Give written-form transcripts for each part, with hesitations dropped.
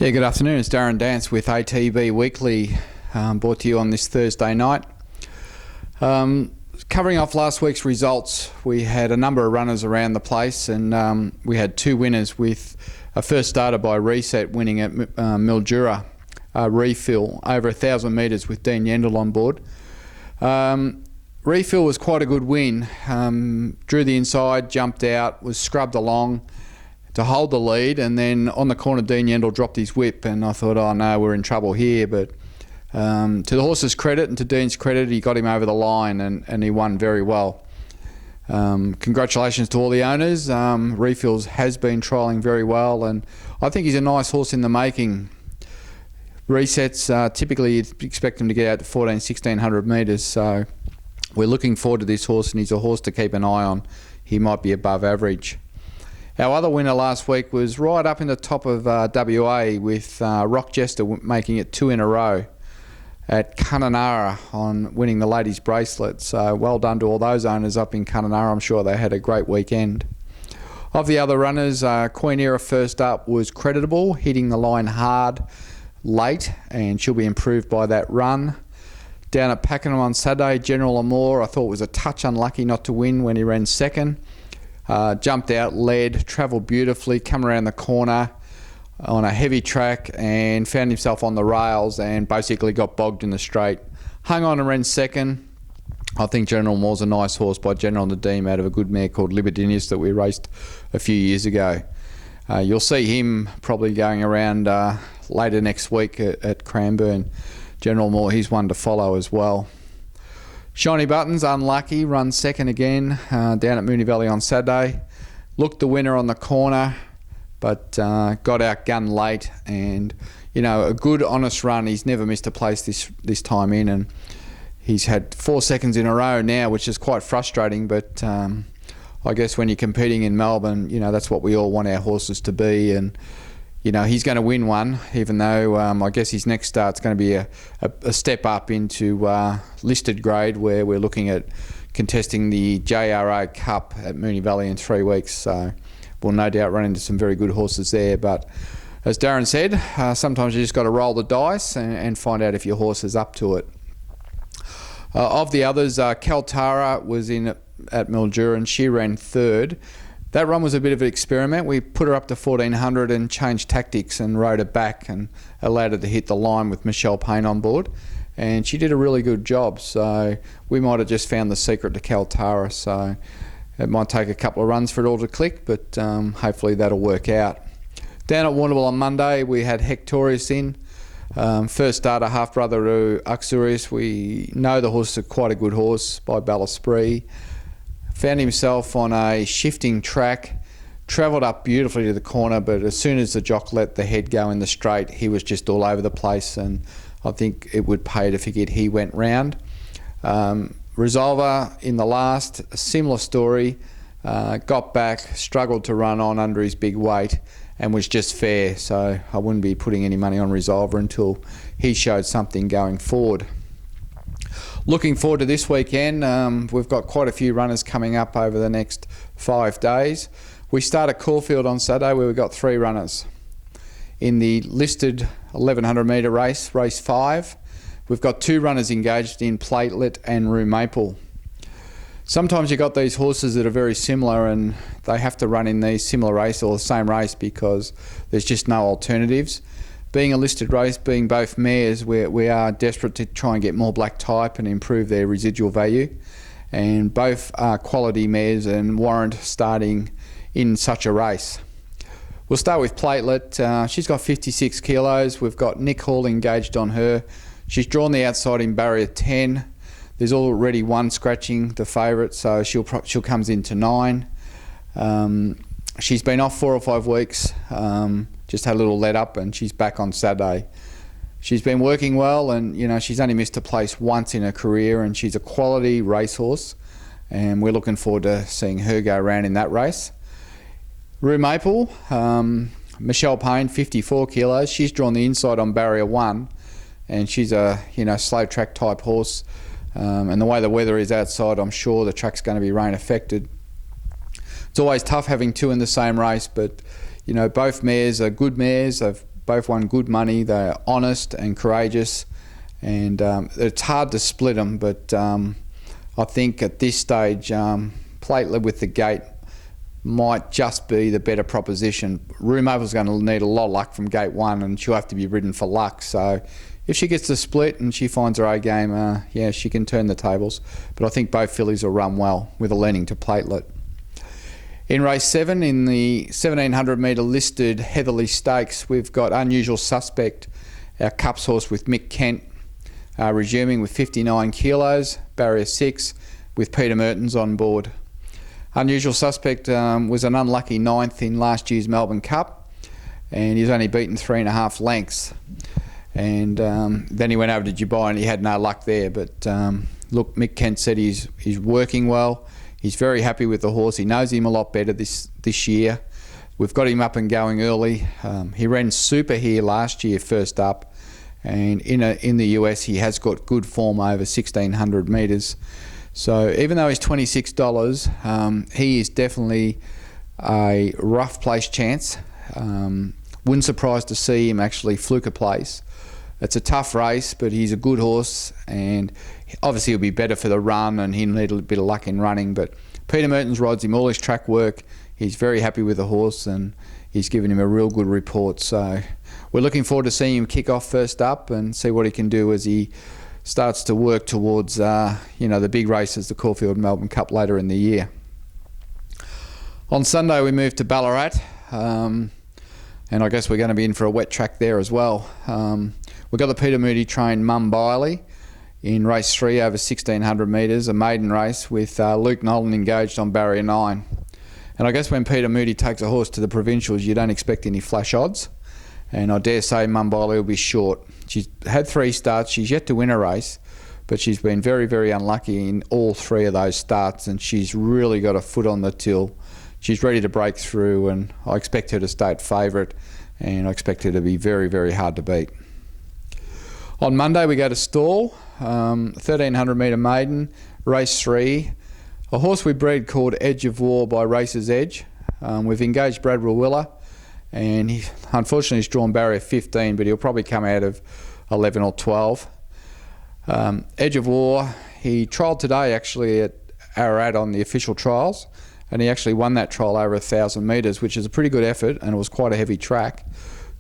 Yeah, good afternoon. It's Darren Dance with ATB Weekly, brought to you on this Thursday night. Covering off last week's results, we had a number of runners around the place, and we had two winners, with a first starter by Reset winning at Mildura refill over 1,000 metres with Dean Yendall on board. Refill was quite a good win. Drew the inside, jumped out, was scrubbed along to hold the lead, and then on the corner Dean Yendall dropped his whip, and I thought, oh no, we're in trouble here. But to the horse's credit and to Dean's credit, he got him over the line, and he won very well. Congratulations to all the owners. Refills has been trialling very well, and I think he's a nice horse in the making. Resets, typically you'd expect him to get out to 1,400–1,600 metres, so we're looking forward to this horse, and he's a horse to keep an eye on. He might be above average. Our other winner last week was right up in the top of WA, with Rock Jester making it 2 in a row at Kununurra on winning the ladies' bracelet. So well done to all those owners up in Kununurra. I'm sure they had a great weekend. Of the other runners, Queen Era first up was creditable, hitting the line hard late, and she'll be improved by that run. Down at Pakenham on Saturday, General Amore, I thought was a touch unlucky not to win when he ran second. Jumped out, led, travelled beautifully, come around the corner on a heavy track and found himself on the rails and basically got bogged in the straight. Hung on and ran second. I think General Moore's a nice horse by General Nadeem out of a good mare called Libidinius that we raced a few years ago. You'll see him probably going around later next week at Cranbourne. General Moore, he's one to follow as well. Shiny Buttons, unlucky, run second again down at Moonee Valley on Saturday. Looked the winner on the corner, but got outgunned late, and a good honest run. He's never missed a place this time in, and he's had 4 seconds in a row now, which is quite frustrating, but I guess when you're competing in Melbourne, that's what we all want our horses to be, and he's going to win one, even though I guess his next start's going to be a step up into listed grade, where we're looking at contesting the JRO Cup at Moonee Valley in 3 weeks. So we'll no doubt run into some very good horses there. But as Darren said, sometimes you just got to roll the dice and find out if your horse is up to it. Of the others, Kaltara was in at Mildura, and she ran third. That run was a bit of an experiment. We put her up to 1,400 and changed tactics and rode her back and allowed her to hit the line with Michelle Payne on board. And she did a really good job. So we might have just found the secret to Kaltara. So it might take a couple of runs for it all to click, but hopefully that'll work out. Down at Warrnambool on Monday, we had Hectorius in. First starter, half brother to Uxorius. We know the horse is quite a good horse by Ballesprit. Found himself on a shifting track, travelled up beautifully to the corner, but as soon as the jock let the head go in the straight, he was just all over the place, and I think it would pay to forget he went round. Resolver in the last, a similar story, got back, struggled to run on under his big weight, and was just fair, so I wouldn't be putting any money on Resolver until he showed something going forward. Looking forward to this weekend. We've got quite a few runners coming up over the next 5 days. We start at Caulfield on Saturday, where we've got 3 runners. In the listed 1,100 metre race, race 5, we've got 2 runners engaged in Platelet and Rue Maple. Sometimes you've got these horses that are very similar, and they have to run in these similar race or the same race because there's just no alternatives. Being a listed race, being both mares, we are desperate to try and get more black type and improve their residual value. And both are quality mares and warrant starting in such a race. We'll start with Platelet. She's got 56 kilos. We've got Nick Hall engaged on her. She's drawn the outside in barrier 10. There's already one scratching the favourite, so she'll comes into 9. She's been off 4 or 5 weeks. Just had a little let up, and she's back on Saturday. She's been working well, and she's only missed a place once in her career, and she's a quality racehorse, and we're looking forward to seeing her go around in that race. Rue Maple, Michelle Payne, 54 kilos. She's drawn the inside on barrier 1, and she's a slow track type horse, and the way the weather is outside, I'm sure the track's going to be rain affected. It's always tough having 2 in the same race, but both mares are good mares. They've both won good money. They're honest and courageous, and it's hard to split them, but I think at this stage, Platelet with the gate might just be the better proposition. Room Oval's going to need a lot of luck from gate 1, and she'll have to be ridden for luck. So if she gets the split and she finds her A game, yeah, she can turn the tables. But I think both fillies will run well with a leaning to Platelet. In race 7, in the 1700 metre listed Heatherly Stakes, we've got Unusual Suspect, our Cups horse with Mick Kent, resuming with 59 kilos, barrier 6, with Peter Mertens on board. Unusual Suspect was an unlucky 9th in last year's Melbourne Cup, and he's only beaten 3.5 lengths. And then he went over to Dubai and he had no luck there. But look, Mick Kent said he's working well. He's very happy with the horse. He knows him a lot better this year. We've got him up and going early. He ran super here last year first up, and in the US he has got good form over 1600 metres. So even though he's $26, he is definitely a rough place chance. Wouldn't surprise to see him actually fluke a place. It's a tough race, but he's a good horse, and obviously he'll be better for the run, and he'll need a bit of luck in running. But Peter Mertens rides him all his track work. He's very happy with the horse, and he's given him a real good report. So we're looking forward to seeing him kick off first up and see what he can do as he starts to work towards the big races, the Caulfield Melbourne Cup later in the year. On Sunday we move to Ballarat, and I guess we're going to be in for a wet track there as well. We've got the Peter Moody trained Mum Biley in race 3 over 1600 metres, a maiden race with Luke Nolan engaged on barrier 9. And I guess when Peter Moody takes a horse to the provincials, you don't expect any flash odds. And I dare say Mum Biley will be short. She's had 3 starts. She's yet to win a race, but she's been very, very unlucky in all 3 of those starts, and she's really got a foot on the till. She's ready to break through, and I expect her to stay at favourite, and I expect her to be very, very hard to beat. On Monday we go to Stawell, 1300 metre maiden, race 3. A horse we bred called Edge of War by Racer's Edge. We've engaged Brad Rawiller, and he unfortunately has drawn barrier 15, but he'll probably come out of 11 or 12. Edge of War, he trialled today actually at Ararat on the official trials, and he actually won that trial over 1,000 metres, which is a pretty good effort, and it was quite a heavy track.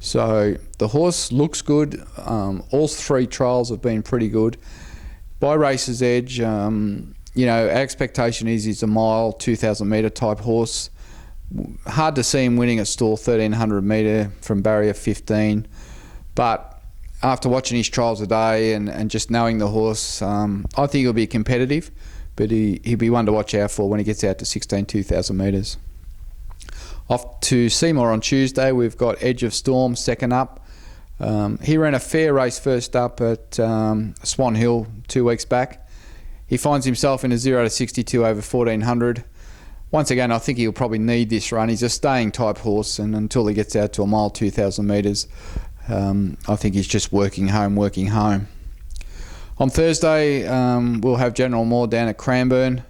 So the horse looks good. All 3 trials have been pretty good. By Racer's Edge, our expectation is he's a mile, 2,000 metre type horse. Hard to see him winning a Stawell 1300 metre from barrier 15, but after watching his trials today and just knowing the horse, I think he'll be competitive, but he'll be one to watch out for when he gets out to 2,000 metres. Off to Seymour on Tuesday, we've got Edge of Storm second up. He ran a fair race first up at Swan Hill 2 weeks back. He finds himself in a 0 to 62 over 1400. Once again, I think he'll probably need this run. He's a staying type horse, and until he gets out to a mile, 2,000 metres, I think he's just working home. On Thursday, we'll have General Moore down at Cranbourne.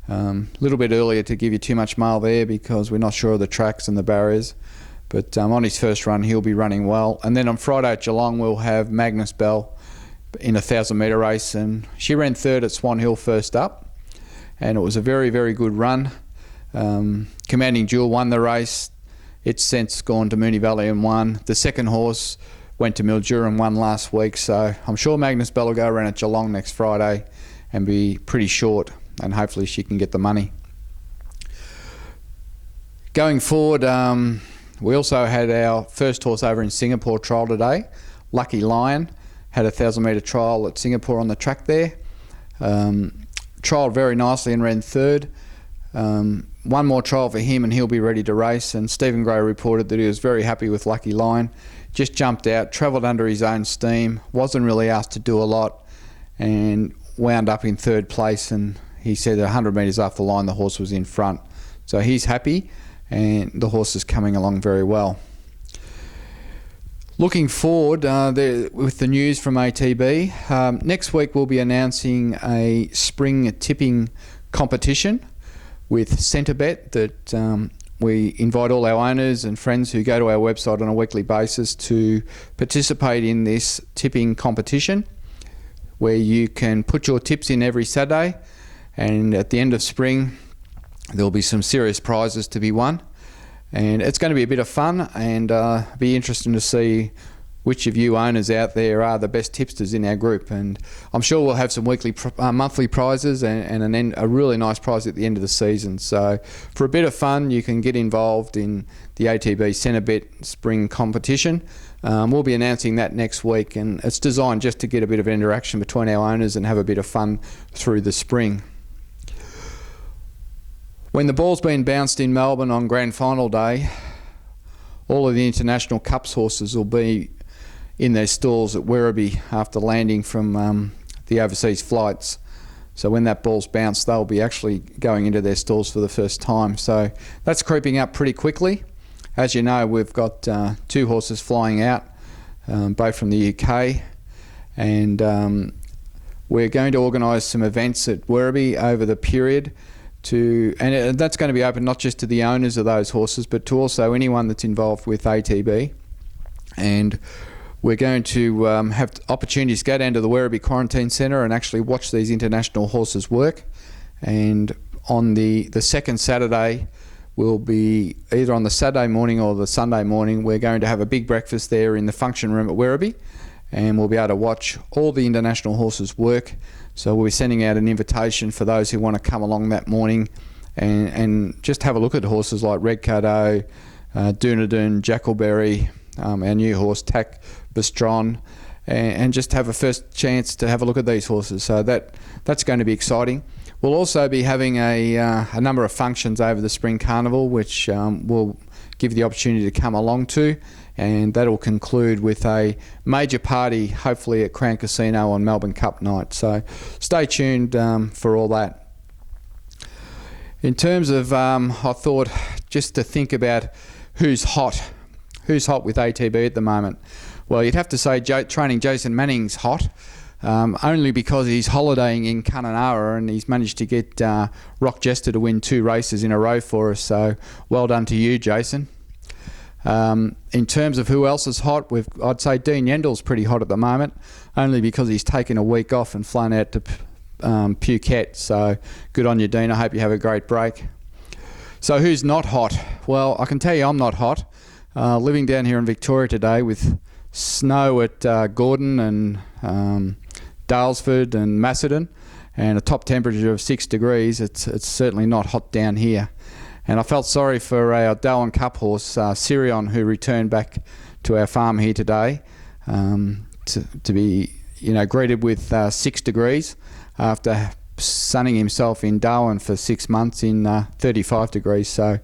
A little bit earlier to give you too much mail there because we're not sure of the tracks and the barriers. But on his first run, he'll be running well. And then on Friday at Geelong, we'll have Magnus Bell in a 1,000 metre race. And she ran 3rd at Swan Hill first up. And it was a very, very good run. Commanding Jewel won the race. It's since gone to Moonee Valley and won. The second horse went to Mildura and won last week. So I'm sure Magnus Bell will go around at Geelong next Friday and be pretty short. And hopefully she can get the money. Going forward, we also had our first horse over in Singapore trial today. Lucky Lion had a 1,000 metre trial at Singapore on the track there. Trialled very nicely and ran 3rd. One more trial for him and he'll be ready to race. And Stephen Gray reported that he was very happy with Lucky Lion. Just jumped out, travelled under his own steam, wasn't really asked to do a lot, and wound up in 3rd place. And he said 100 metres off the line, the horse was in front. So he's happy, and the horse is coming along very well. Looking forward with the news from ATB, next week we'll be announcing a spring tipping competition with Centrebet that we invite all our owners and friends who go to our website on a weekly basis to participate in this tipping competition, where you can put your tips in every Saturday, and at the end of spring there'll be some serious prizes to be won, and it's going to be a bit of fun, and be interesting to see which of you owners out there are the best tipsters in our group. And I'm sure we'll have some monthly prizes and a really nice prize at the end of the season. So for a bit of fun, you can get involved in the ATB Centrebet Spring Competition. We'll be announcing that next week, and it's designed just to get a bit of interaction between our owners and have a bit of fun through the spring. When the ball's been bounced in Melbourne on Grand Final Day, all of the International Cups horses will be in their stalls at Werribee after landing from the overseas flights. So when that ball's bounced, they'll be actually going into their stalls for the first time. So that's creeping up pretty quickly. As you know, we've got 2 horses flying out, both from the UK, and we're going to organise some events at Werribee over the period and that's going to be open not just to the owners of those horses, but to also anyone that's involved with ATB. And we're going to have opportunities to go down to the Werribee Quarantine Centre and actually watch these international horses work. And on the second Saturday, we'll be either on the Saturday morning or the Sunday morning, we're going to have a big breakfast there in the function room at Werribee, and we'll be able to watch all the international horses work. So we'll be sending out an invitation for those who want to come along that morning and just have a look at horses like Red Cadeau, Dunedin, Jackleberry, our new horse Tack Bistron, and just have a first chance to have a look at these horses. So that's going to be exciting. We'll also be having a number of functions over the Spring Carnival, which we'll give you the opportunity to come along to, and that'll conclude with a major party, hopefully at Crown Casino on Melbourne Cup night. So stay tuned for all that. In terms of, I thought just to think about who's hot with ATB at the moment. Well, you'd have to say training Jason Manning's hot, only because he's holidaying in Kununurra and he's managed to get Rock Jester to win 2 races in a row for us. So well done to you, Jason. In terms of who else is hot, I'd say Dean Yendel's pretty hot at the moment, only because he's taken a week off and flown out to Phuket. So good on you, Dean. I hope you have a great break. So who's not hot? Well, I can tell you I'm not hot. Living down here in Victoria today with snow at Gordon and Dalesford and Macedon and a top temperature of 6 degrees, it's certainly not hot down here. And I felt sorry for our Darwin Cup horse, Sirion, who returned back to our farm here today to be greeted with 6 degrees after sunning himself in Darwin for 6 months in 35 degrees. So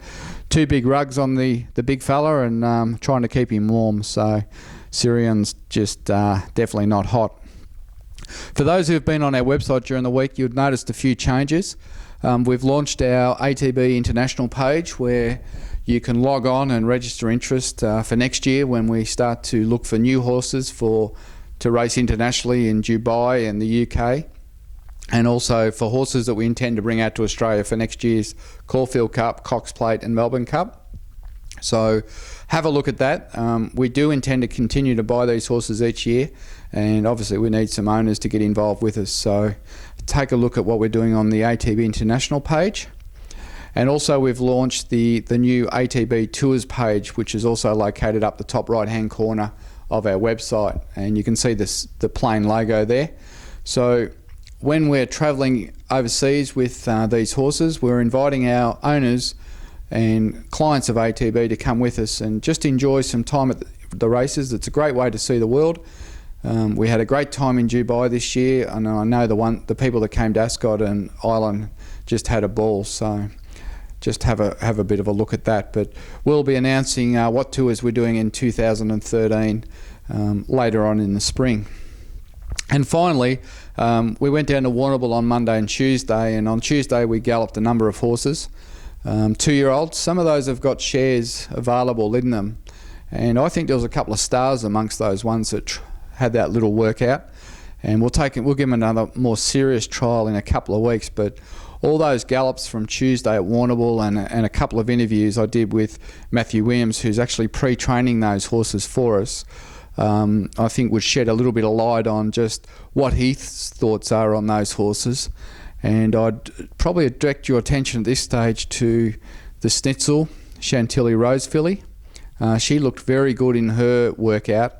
2 big rugs on the big fella and trying to keep him warm. So Sirion's just definitely not hot. For those who have been on our website during the week, you've noticed a few changes. We've launched our ATB International page where you can log on and register interest for next year when we start to look for new horses to race internationally in Dubai and the UK, and also for horses that we intend to bring out to Australia for next year's Caulfield Cup, Cox Plate and Melbourne Cup. So have a look at that. We do intend to continue to buy these horses each year, and obviously we need some owners to get involved with us. So take a look at what we're doing on the ATB International page. And also we've launched the new ATB Tours page, which is also located up the top right hand corner of our website, and you can see the plain logo there. So when we're travelling overseas with these horses, we're inviting our owners and clients of ATB to come with us and just enjoy some time at the races. It's a great way to see the world. We had a great time in Dubai this year, and I know the people that came to Ascot and Ireland just had a ball. So just have a bit of a look at that. But we'll be announcing what tours we're doing in 2013 later on in the spring. And finally, we went down to Warrnambool on Monday and Tuesday, and on Tuesday we galloped a number of horses, 2-year-olds. Some of those have got shares available in them, and I think there was a couple of stars amongst those ones that had that little workout, and we'll give them another more serious trial in a couple of weeks. But all those gallops from Tuesday at Warrnambool and a couple of interviews I did with Matthew Williams, who's actually pre-training those horses for us, I think would shed a little bit of light on just what his thoughts are on those horses. And I'd probably direct your attention at this stage to the Snitzel Chantilly Rose filly. She looked very good in her workout,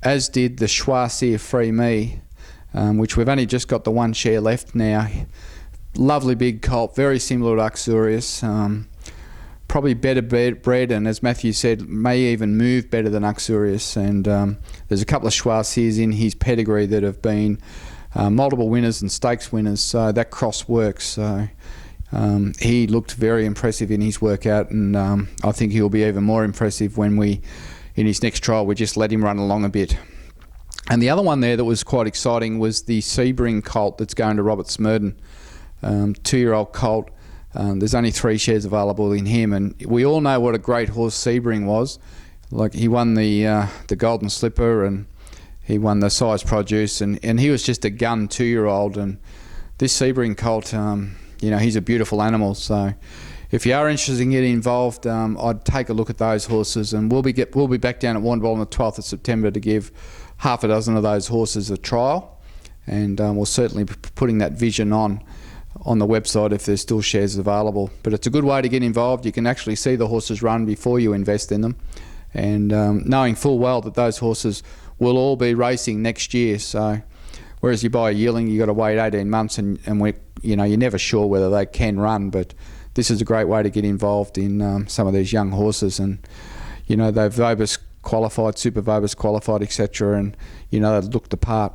as did the Choisir Free Me, which we've only just got the one share left now. Lovely big colt, very similar to Uxorious. Probably better bred, and as Matthew said, may even move better than Uxorious. And there's a couple of Choisirs in his pedigree that have been multiple winners and stakes winners, so that cross works. So he looked very impressive in his workout, and I think he'll be even more impressive when in his next trial, we just let him run along a bit. And the other one there that was quite exciting was the Sebring colt that's going to Robert Smurden, 2-year-old colt. There's only 3 shares available in him, and we all know what a great horse Sebring was. Like, he won the Golden Slipper, and he won the Size Produce, and he was just a gun 2-year-old. And this Sebring colt, he's a beautiful animal. So if you are interested in getting involved, I'd take a look at those horses, and we'll be back down at Warrnambool on the 12th of September to give half a dozen of those horses a trial, and we'll certainly be putting that vision on the website if there's still shares available. But it's a good way to get involved. You can actually see the horses run before you invest in them, and knowing full well that those horses will all be racing next year. So whereas you buy a yearling, you've got to wait 18 months, and you're never sure whether they can run. But this is a great way to get involved in some of these young horses, and they've Vobis qualified, Super Vobis qualified, etc., and they look the part.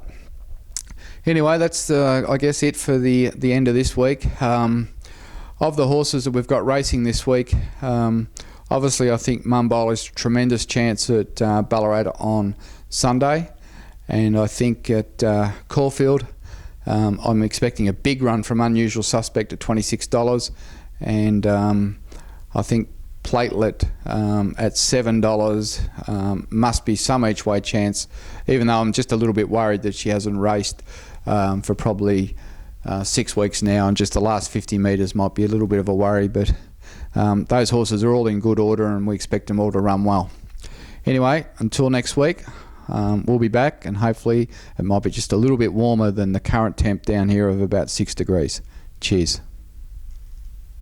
Anyway, that's I guess it for the end of this week. Of the horses that we've got racing this week, obviously I think Mumble is a tremendous chance at Ballarat on Sunday, and I think at Caulfield I'm expecting a big run from Unusual Suspect at $26, and I think Platelet at $7 must be some each way chance, even though I'm just a little bit worried that she hasn't raced for probably 6 weeks now, and just the last 50 metres might be a little bit of a worry. But those horses are all in good order, and we expect them all to run well. Anyway, until next week, we'll be back, and hopefully it might be just a little bit warmer than the current temp down here of about 6 degrees. Cheers.